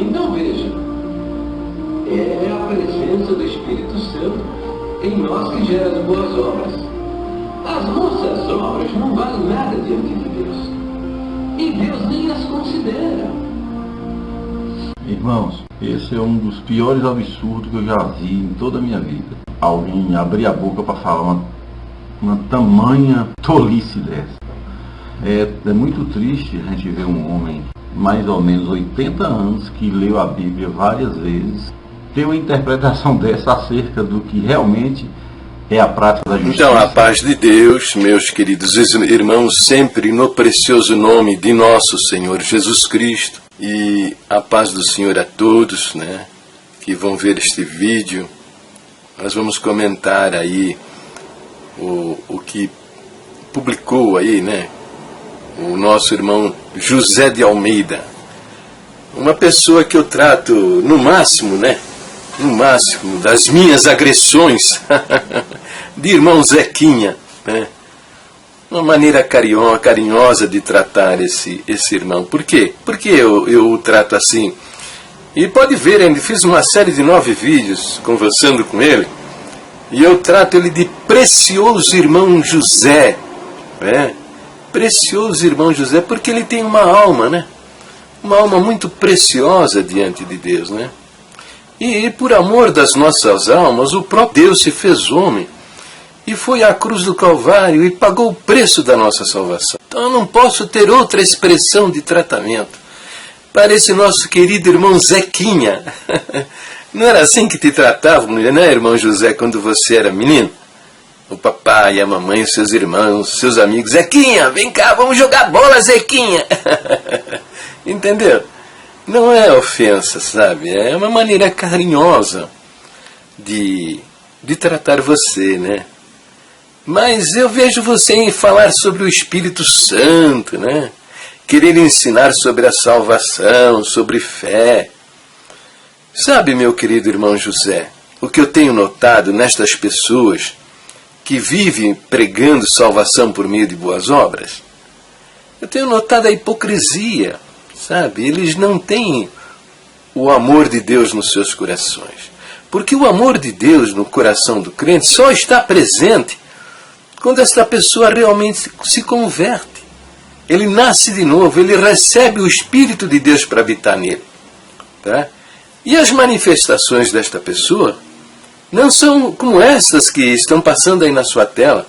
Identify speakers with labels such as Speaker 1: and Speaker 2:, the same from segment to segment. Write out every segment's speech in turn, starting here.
Speaker 1: Então veja, é a presença do Espírito Santo em nós que gera as boas obras. As nossas obras não valem nada diante de Deus. E Deus nem as considera.
Speaker 2: Irmãos, esse é um dos piores absurdos que eu já vi em toda a minha vida. Alguém abrir a boca para falar uma tamanha tolice dessa. É muito triste a gente ver um homem, mais ou menos 80 anos, que leu a Bíblia várias vezes, ter uma interpretação dessa acerca do que realmente é a prática da justiça.
Speaker 3: Então, a paz de Deus, meus queridos irmãos, sempre no precioso nome de nosso Senhor Jesus Cristo, e a paz do Senhor a todos, né, que vão ver este vídeo. Nós vamos comentar aí o que publicou aí, né, o nosso irmão José de Almeida, uma pessoa que eu trato no máximo, né, no máximo das minhas agressões de irmão Zequinha, né? Uma maneira carinhosa de tratar esse irmão. Por quê? Porque eu o trato assim. E pode ver, eu fiz uma série de 9 vídeos conversando com ele, e eu trato ele de precioso irmão José, né? Precioso irmão José, porque ele tem uma alma, né? Uma alma muito preciosa diante de Deus, né? E por amor das nossas almas, o próprio Deus se fez homem e foi à cruz do Calvário e pagou o preço da nossa salvação. Então eu não posso ter outra expressão de tratamento para esse nosso querido irmão Zequinha. Não era assim que te tratavam, né, irmão José, quando você era menino? O papai, a mamãe, os seus irmãos, seus amigos. Zequinha, vem cá, vamos jogar bola, Zequinha. Entendeu? Não é ofensa, sabe? É uma maneira carinhosa de tratar você, né? Mas eu vejo você falar sobre o Espírito Santo, né? Querer ensinar sobre a salvação, sobre fé. Sabe, meu querido irmão José, o que eu tenho notado nestas pessoas que vivem pregando salvação por meio de boas obras? Eu tenho notado a hipocrisia, sabe? Eles não têm o amor de Deus nos seus corações. Porque o amor de Deus no coração do crente só está presente quando esta pessoa realmente se converte. Ele nasce de novo, ele recebe o Espírito de Deus para habitar nele. Tá? E as manifestações desta pessoa não são como estas que estão passando aí na sua tela.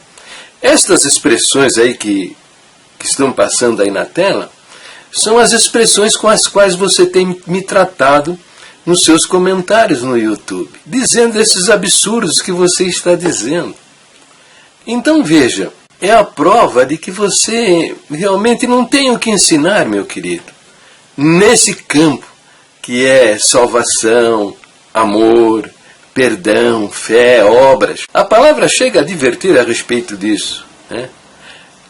Speaker 3: Estas expressões aí que estão passando aí na tela são as expressões com as quais você tem me tratado nos seus comentários no YouTube, dizendo esses absurdos que você está dizendo. Então veja, é a prova de que você realmente não tem o que ensinar, meu querido, nesse campo que é salvação, amor, perdão, fé, obras. A palavra chega a advertir a respeito disso, né?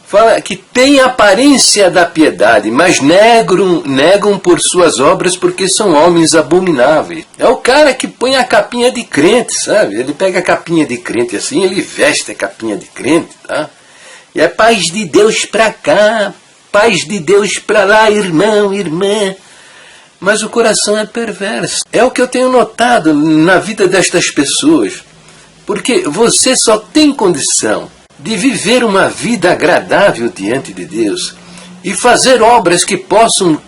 Speaker 3: Fala que tem aparência da piedade, mas negam por suas obras porque são homens abomináveis. É o cara que põe a capinha de crente, sabe? Ele pega a capinha de crente assim, ele veste a capinha de crente, tá? E é paz de Deus pra cá, paz de Deus pra lá, irmão, irmã. Mas o coração é perverso. É o que eu tenho notado na vida destas pessoas. Porque você só tem condição de viver uma vida agradável diante de Deus e fazer obras que possam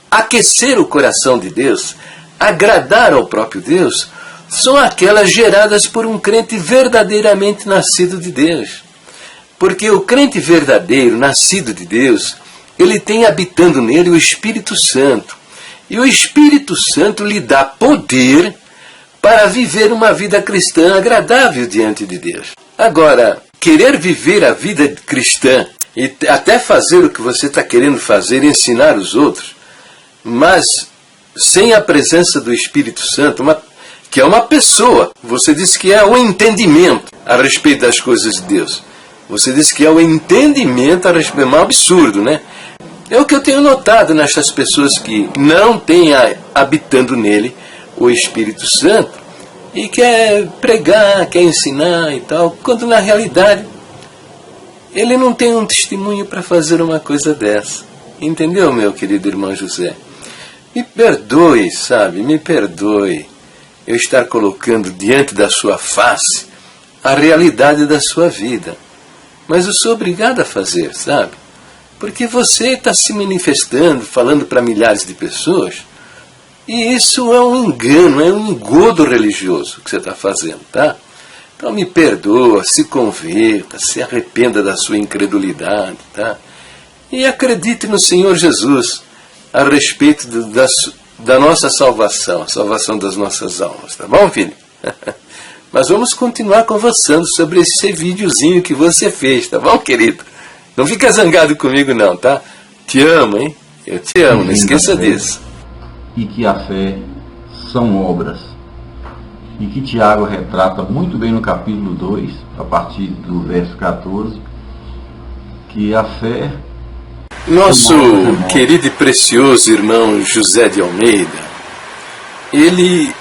Speaker 3: aquecer o coração de Deus, agradar ao próprio Deus, são aquelas geradas por um crente verdadeiramente nascido de Deus. Porque o crente verdadeiro, nascido de Deus, ele tem habitando nele o Espírito Santo. E o Espírito Santo lhe dá poder para viver uma vida cristã agradável diante de Deus. Agora, querer viver a vida cristã e até fazer o que você está querendo fazer, ensinar os outros, mas sem a presença do Espírito Santo, que é uma pessoa, você diz que é o entendimento a respeito das coisas de Deus. Você diz que é o entendimento a respeito, é um absurdo, né? É o que eu tenho notado nestas pessoas que não têm habitando nele o Espírito Santo e quer pregar, quer ensinar e tal, quando na realidade ele não tem um testemunho para fazer uma coisa dessa. Entendeu, meu querido irmão José? Me perdoe, sabe, me perdoe eu estar colocando diante da sua face a realidade da sua vida. Mas eu sou obrigado a fazer, sabe? Porque você está se manifestando, falando para milhares de pessoas, e isso é um engano, é um engodo religioso que você está fazendo, tá? Então me perdoa, se converta, se arrependa da sua incredulidade, tá? E acredite no Senhor Jesus a respeito da nossa salvação, a salvação das nossas almas, tá bom, filho? Mas vamos continuar conversando sobre esse videozinho que você fez, tá bom, querido? Não fica zangado comigo não, tá? Te amo, hein? Eu te amo, não esqueça disso.
Speaker 2: E que a fé são obras. E que Tiago retrata muito bem no capítulo 2, a partir do verso 14, que a fé...
Speaker 3: Nosso querido e precioso irmão José de Almeida, ele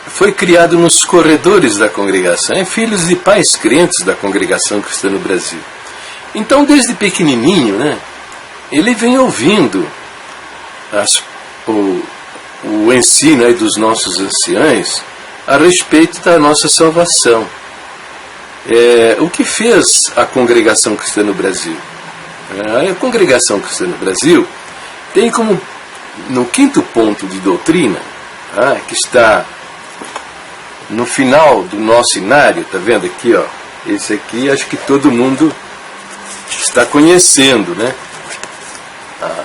Speaker 3: foi criado nos corredores da congregação, é filho de pais crentes da congregação cristã no Brasil. Então, desde pequenininho, né, ele vem ouvindo o ensino aí dos nossos anciãos a respeito da nossa salvação. O que fez a congregação cristã no Brasil? A congregação cristã no Brasil tem como, no 5º ponto de doutrina, que está no final do nosso inário, está vendo aqui, ó, esse aqui acho que todo mundo está conhecendo, né?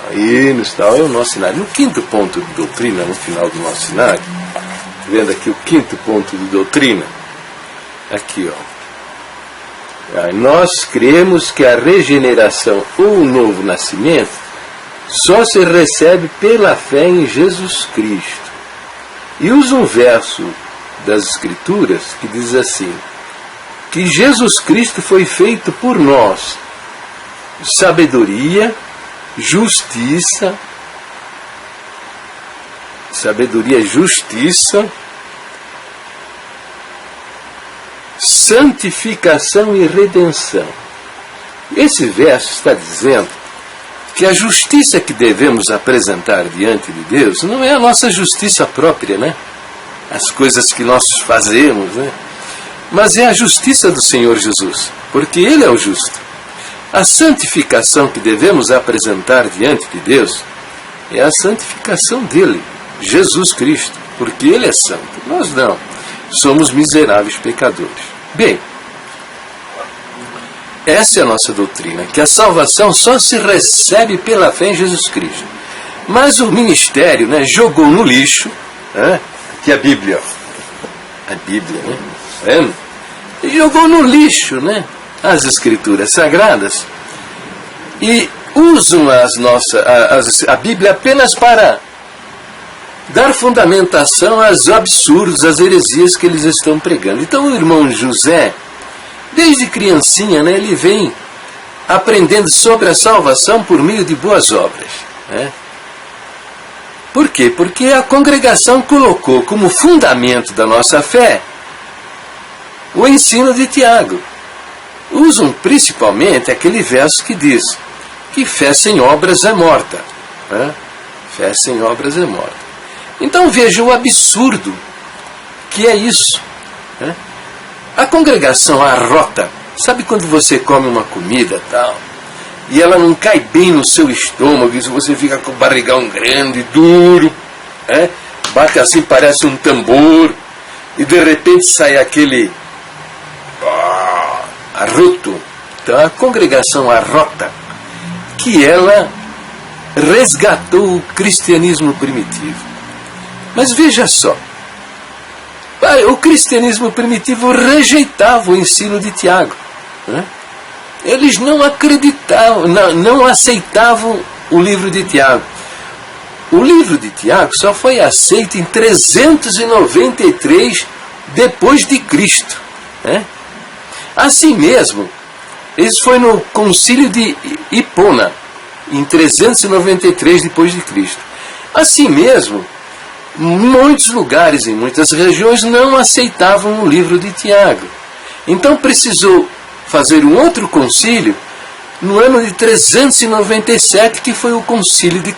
Speaker 3: Aí no tal é o nosso inário. No 5º ponto de doutrina, no final do nosso inário, está vendo aqui o 5º ponto de doutrina? Aqui, ó. Nós cremos que a regeneração ou o novo nascimento só se recebe pela fé em Jesus Cristo. E usa um verso das Escrituras que diz assim, que Jesus Cristo foi feito por nós sabedoria, justiça, santificação e redenção. Esse verso está dizendo que a justiça que devemos apresentar diante de Deus não é a nossa justiça própria, né? As coisas que nós fazemos, né? Mas é a justiça do Senhor Jesus, porque Ele é o justo. A santificação que devemos apresentar diante de Deus é a santificação dele, Jesus Cristo, porque Ele é santo. Nós não. Somos miseráveis pecadores. Bem, essa é a nossa doutrina, que a salvação só se recebe pela fé em Jesus Cristo. Mas o ministério, né, jogou no lixo, que a Bíblia, né, vendo? Jogou no lixo, né, as Escrituras Sagradas e usam a Bíblia apenas para dar fundamentação aos absurdos, às heresias que eles estão pregando. Então o irmão José, desde criancinha, né, ele vem aprendendo sobre a salvação por meio de boas obras. Né? Por quê? Porque a congregação colocou como fundamento da nossa fé o ensino de Tiago. Usam principalmente aquele verso que diz que fé sem obras é morta. Né? Fé sem obras é morta. Então veja o absurdo que é isso. Né? A congregação arrota. Sabe quando você come uma comida tal, e ela não cai bem no seu estômago, e você fica com o barrigão grande, duro, né? Bate assim, parece um tambor, e de repente sai aquele arroto. Então a congregação arrota que ela resgatou o cristianismo primitivo. Mas veja só, o cristianismo primitivo rejeitava o ensino de Tiago. Né? Eles não acreditavam, não aceitavam o livro de Tiago. O livro de Tiago só foi aceito em 393 depois de Cristo. Né? Assim mesmo, isso foi no concílio de Hipona, em 393 depois de Cristo. Assim mesmo, muitos lugares, em muitas regiões, não aceitavam o livro de Tiago. Então precisou fazer um outro concílio no ano de 397, que foi o concílio de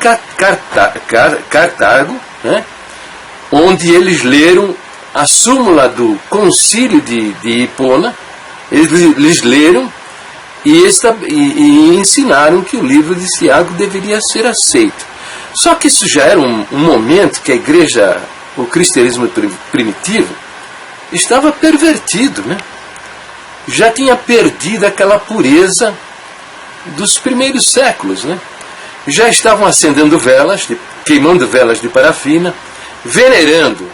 Speaker 3: Cartago, né? Onde eles leram a súmula do concílio de Hipona. Eles leram e ensinaram que o livro de Tiago deveria ser aceito. Só que isso já era um momento que a igreja, o cristianismo primitivo, estava pervertido, né? Já tinha perdido aquela pureza dos primeiros séculos, né? Já estavam acendendo velas, queimando velas de parafina, venerando,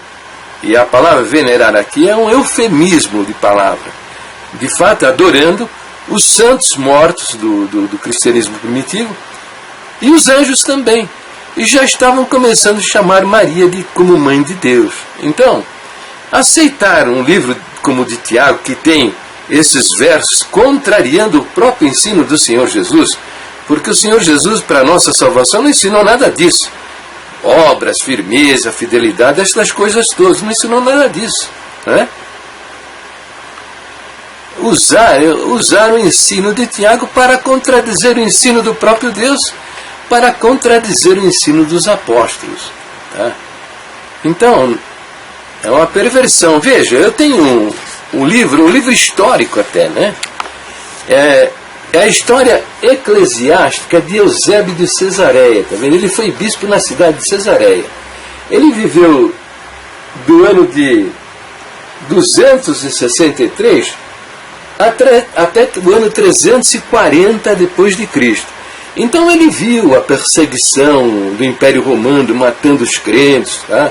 Speaker 3: e a palavra venerar aqui é um eufemismo de palavra, de fato adorando os santos mortos do cristianismo primitivo, e os anjos também, e já estavam começando a chamar Maria como mãe de Deus. Então, aceitar um livro como o de Tiago, que tem esses versos contrariando o próprio ensino do Senhor Jesus, porque o Senhor Jesus, para a nossa salvação, não ensinou nada disso. Obras, firmeza, fidelidade, essas coisas todas, não ensinou nada disso, né? Usar o ensino de Tiago para contradizer o ensino do próprio Deus, para contradizer o ensino dos apóstolos, tá? Então, é uma perversão. Veja, eu tenho um livro histórico até, né? É a história eclesiástica de Eusébio de Cesareia, tá vendo? Ele foi bispo na cidade de Cesareia. Ele viveu do ano de 263 até o ano 340 depois de Cristo. Então ele viu a perseguição do Império Romano matando os crentes, tá?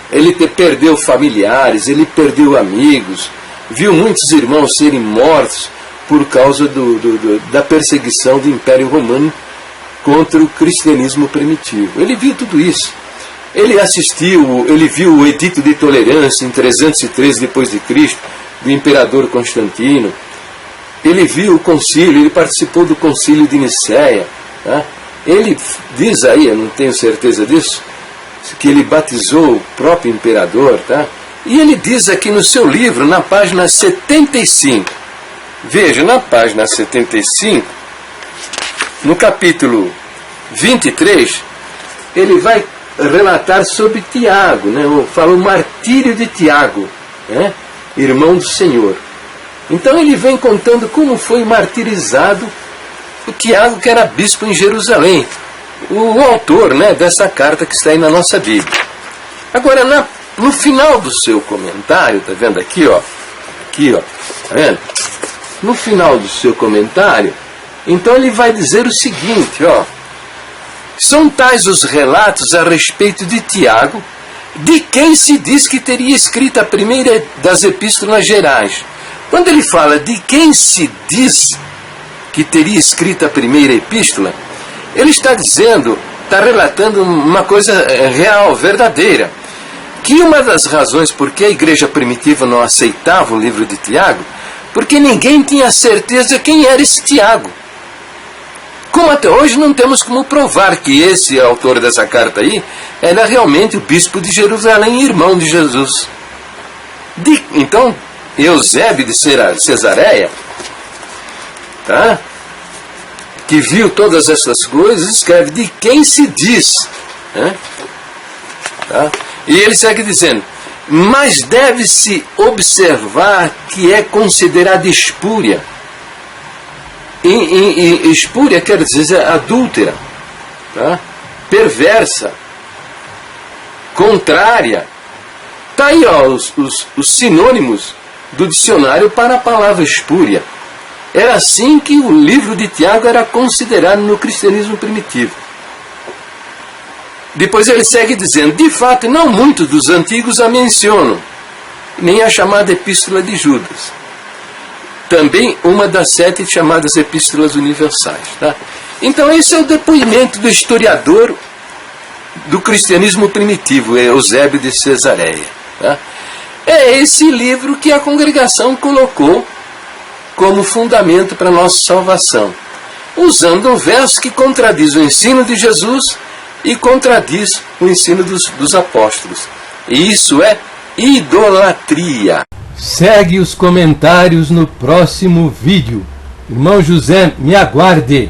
Speaker 3: Ele perdeu familiares, ele perdeu amigos, viu muitos irmãos serem mortos por causa da perseguição do Império Romano contra o cristianismo primitivo. Ele viu tudo isso. Ele viu o Edito de Tolerância em 313 depois de Cristo, do imperador Constantino. Ele viu o concílio, ele participou do concílio de Nicéia, tá? Ele diz aí, eu não tenho certeza disso, que ele batizou o próprio imperador, tá? E ele diz aqui no seu livro, na página 75, veja, na página 75, no capítulo 23, ele vai relatar sobre Tiago, né? Fala o martírio de Tiago, né? Irmão do Senhor. Então ele vem contando como foi martirizado o Tiago, que era bispo em Jerusalém, o autor, né, dessa carta que está aí na nossa Bíblia. Agora, no final do seu comentário, tá vendo aqui, ó? Aqui, ó, tá vendo? No final do seu comentário, então ele vai dizer o seguinte, ó: são tais os relatos a respeito de Tiago, de quem se diz que teria escrito a primeira das epístolas gerais. Quando ele fala de quem se diz que teria escrito a primeira epístola, ele está dizendo, está relatando uma coisa real, verdadeira, que uma das razões por que a igreja primitiva não aceitava o livro de Tiago, porque ninguém tinha certeza quem era esse Tiago. Como até hoje não temos como provar que esse autor dessa carta aí era realmente o bispo de Jerusalém, irmão de Jesus. Então, Eusébio de Cesareia, tá? Que viu todas essas coisas, escreve de quem se diz, né? Tá? E ele segue dizendo: mas deve-se observar que é considerada espúria. Espúria quer dizer adúltera, tá? Perversa, contrária. Está aí, ó, os sinônimos do dicionário para a palavra espúria. Era assim que o livro de Tiago era considerado no cristianismo primitivo. Depois ele segue dizendo: de fato, não muitos dos antigos a mencionam, nem a chamada Epístola de Judas. Também uma das 7 chamadas Epístolas Universais. Tá? Então esse é o depoimento do historiador do cristianismo primitivo, Eusébio de Cesareia. Tá? É esse livro que a congregação colocou como fundamento para a nossa salvação, usando um verso que contradiz o ensino de Jesus e contradiz o ensino dos apóstolos. E isso é idolatria.
Speaker 4: Segue os comentários no próximo vídeo. Irmão José, me aguarde.